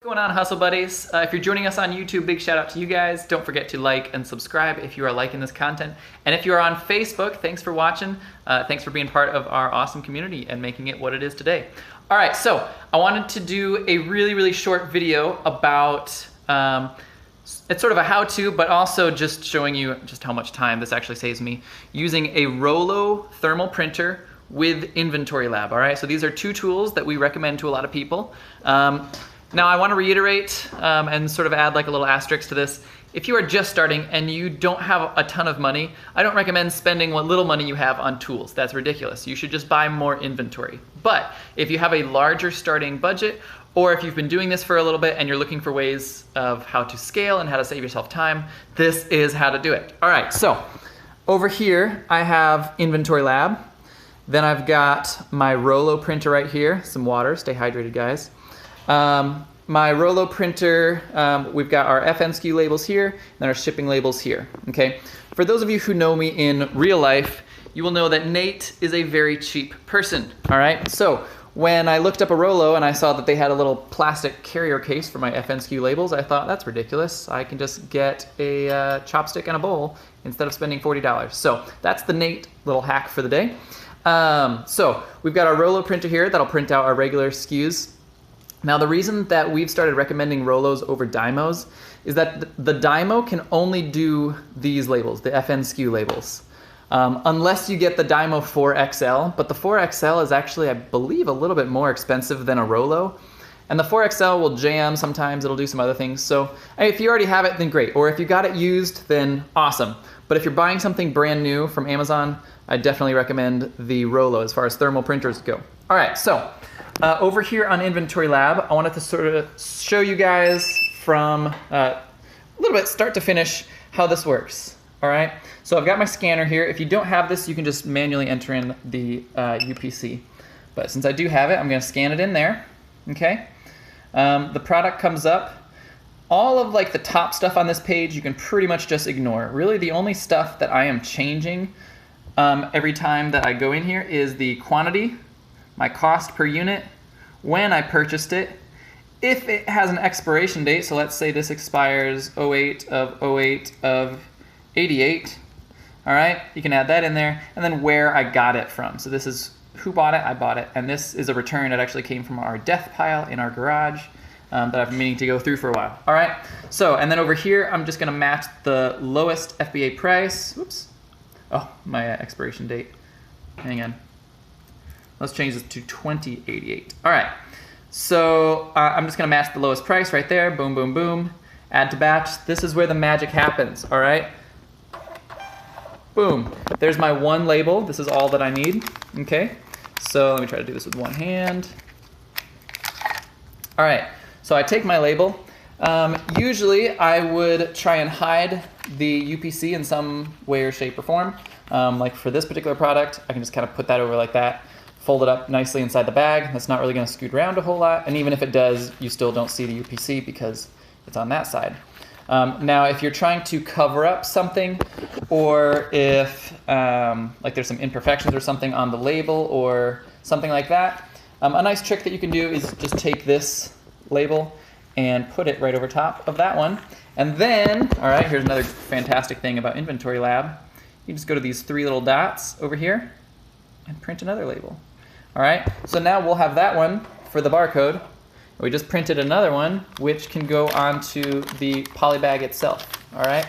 What's going on, Hustle Buddies? If you're joining us on YouTube, big shout out to you guys. Don't forget to like and subscribe if you are liking this content. And if you are on Facebook, thanks for watching. Thanks for being part of our awesome community and making it what it is today. All right, so I wanted to do a really short video about, it's sort of a how-to, but also just showing you just how much time this actually saves me using a Rollo thermal printer with Inventory Lab. All right, so these are two tools that we recommend to a lot of people. Now I want to reiterate and sort of add like a little asterisk to this. If you are just starting and you don't have a ton of money, I don't recommend spending what little money you have on tools. That's ridiculous. You should just buy more inventory. But if you have a larger starting budget, or if you've been doing this for a little bit and you're looking for ways of how to scale and how to save yourself time, this is how to do it. All right, so over here I have Inventory Lab. Then I've got my Rollo printer right here. Some water, stay hydrated guys. My Rollo printer, we've got our FNSKU labels here and our shipping labels here, okay? For those of you who know me in real life, you will know that Nate is a very cheap person, all right? So when I looked up a Rollo and I saw that they had a little plastic carrier case for my FNSKU labels, I thought, that's ridiculous. I can just get a chopstick and a bowl instead of spending $40. So that's the Nate little hack for the day. So we've got our Rollo printer here that'll print out our regular SKUs. Now the reason that we've started recommending Rollos over Dymos is that the Dymo can only do these labels, the FNSKU labels, unless you get the Dymo 4XL, but the 4XL is actually, I believe, a little bit more expensive than a Rollo. And the 4XL will jam sometimes, it'll do some other things. So if you already have it, then great. Or if you got it used, then awesome. But if you're buying something brand new from Amazon, I definitely recommend the Rollo as far as thermal printers go. All right, so over here on Inventory Lab, I wanted to sort of show you guys from a little bit start to finish how this works. All right, so I've got my scanner here. If you don't have this, you can just manually enter in the UPC. But since I do have it, I'm going to scan it in there. Okay, the product comes up. All of like the top stuff on this page, you can pretty much just ignore. Really, the only stuff that I am changing every time that I go in here is the quantity, my cost per unit, when I purchased it, if it has an expiration date, so let's say this expires 08 of 08 of 88, all right, you can add that in there, and then where I got it from. So this is who bought it, I bought it, and this is a return that actually came from our death pile in our garage that I've been meaning to go through for a while. All right, so, and then over here, I'm just gonna match the lowest FBA price, whoops, oh, my expiration date, hang on. Let's change this to 2088. All right, so I'm just gonna match the lowest price right there, boom, boom, boom, add to batch. This is where the magic happens, all right? Boom, there's my one label. This is all that I need, okay? So let me try to do this with one hand. All right, so I take my label. Usually I would try and hide the UPC in some way or shape or form. Like for this particular product, I can just kind of put that over like that, fold it up nicely inside the bag. That's not really going to scoot around a whole lot. And even if it does, you still don't see the UPC because it's on that side. Now, if you're trying to cover up something, or if like there's some imperfections or something on the label or something like that, a nice trick that you can do is just take this label and put it right over top of that one. And then, all right, here's another fantastic thing about Inventory Lab. You just go to these three little dots over here and print another label. All right, so now we'll have that one for the barcode. We just printed another one, which can go onto the poly bag itself, all right?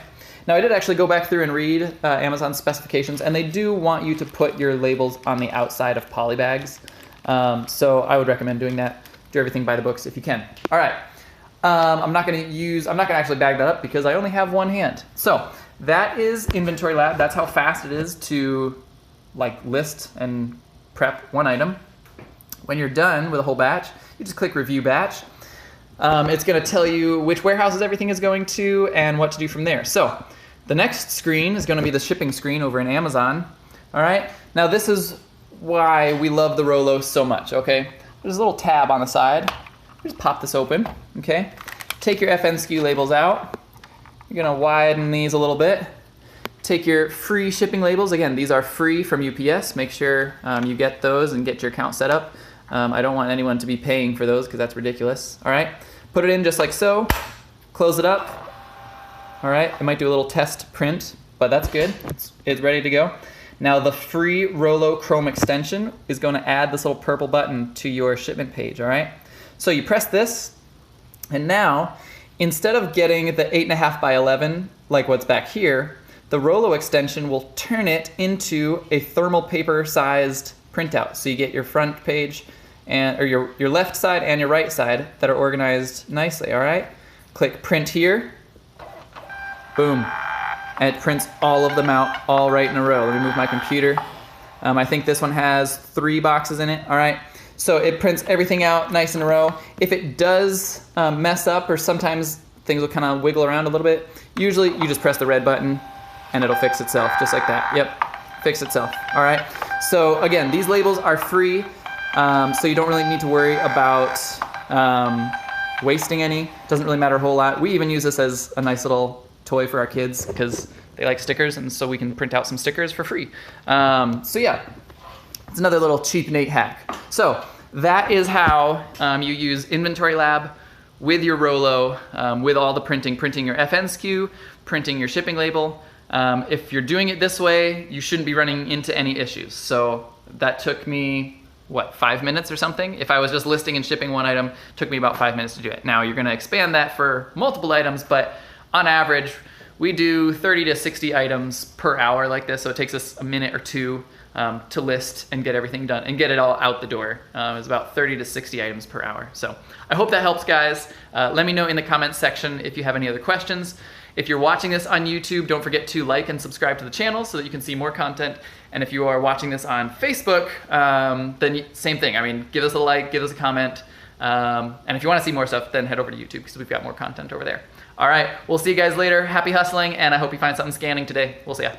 Now I did actually go back through and read Amazon's specifications, and they do want you to put your labels on the outside of poly bags. So I would recommend doing that. Do everything by the books if you can. All right, I'm not gonna actually bag that up because I only have one hand. So that is Inventory Lab. That's how fast it is to like list and prep one item. When you're done with a whole batch, you just click Review Batch. It's going to tell you which warehouses everything is going to and what to do from there. So the next screen is going to be the shipping screen over in Amazon. All right. Now this is why we love the Rollo so much. Okay. There's a little tab on the side. Just pop this open. Okay. Take your FNSKU labels out. You're going to widen these a little bit. Take your free shipping labels. Again, these are free from UPS. Make sure you get those and get your account set up. I don't want anyone to be paying for those because that's ridiculous. All right. Put it in just like so, close it up. All right, it might do a little test print, but that's good. It's ready to go. Now the free Rollo Chrome extension is going to add this little purple button to your shipment page, all right? So you press this, and now, instead of getting the 8.5 by 11, like what's back here, the Rollo extension will turn it into a thermal paper sized printout. So you get your front page, or your left side and your right side that are organized nicely, all right? Click print here, boom. And it prints all of them out all right in a row. Let me move my computer. I think this one has 3 boxes in it, all right? So it prints everything out nice in a row. If it does mess up, or sometimes things will kind of wiggle around a little bit, usually you just press the red button and it'll fix itself, just like that. Yep, fix itself, all right? So again, these labels are free, so you don't really need to worry about wasting any. Doesn't really matter a whole lot. We even use this as a nice little toy for our kids because they like stickers, and so we can print out some stickers for free. So yeah, it's another little cheap Nate hack. So that is how you use Inventory Lab with your Rollo, with all the printing your FN SKU, printing your shipping label. If you're doing it this way, you shouldn't be running into any issues. So that took me, what, 5 minutes or something? If I was just listing and shipping one item, it took me about 5 minutes to do it. Now you're gonna expand that for multiple items, but on average, we do 30 to 60 items per hour like this, so it takes us a minute or two to list and get everything done and get it all out the door. It's about 30 to 60 items per hour. So I hope that helps, guys. Let me know in the comments section if you have any other questions. If you're watching this on YouTube, don't forget to like and subscribe to the channel so that you can see more content. And if you are watching this on Facebook, then same thing. I mean, give us a like, give us a comment. And if you want to see more stuff, then head over to YouTube because we've got more content over there. All right, we'll see you guys later. Happy hustling, and I hope you find something scanning today. We'll see ya.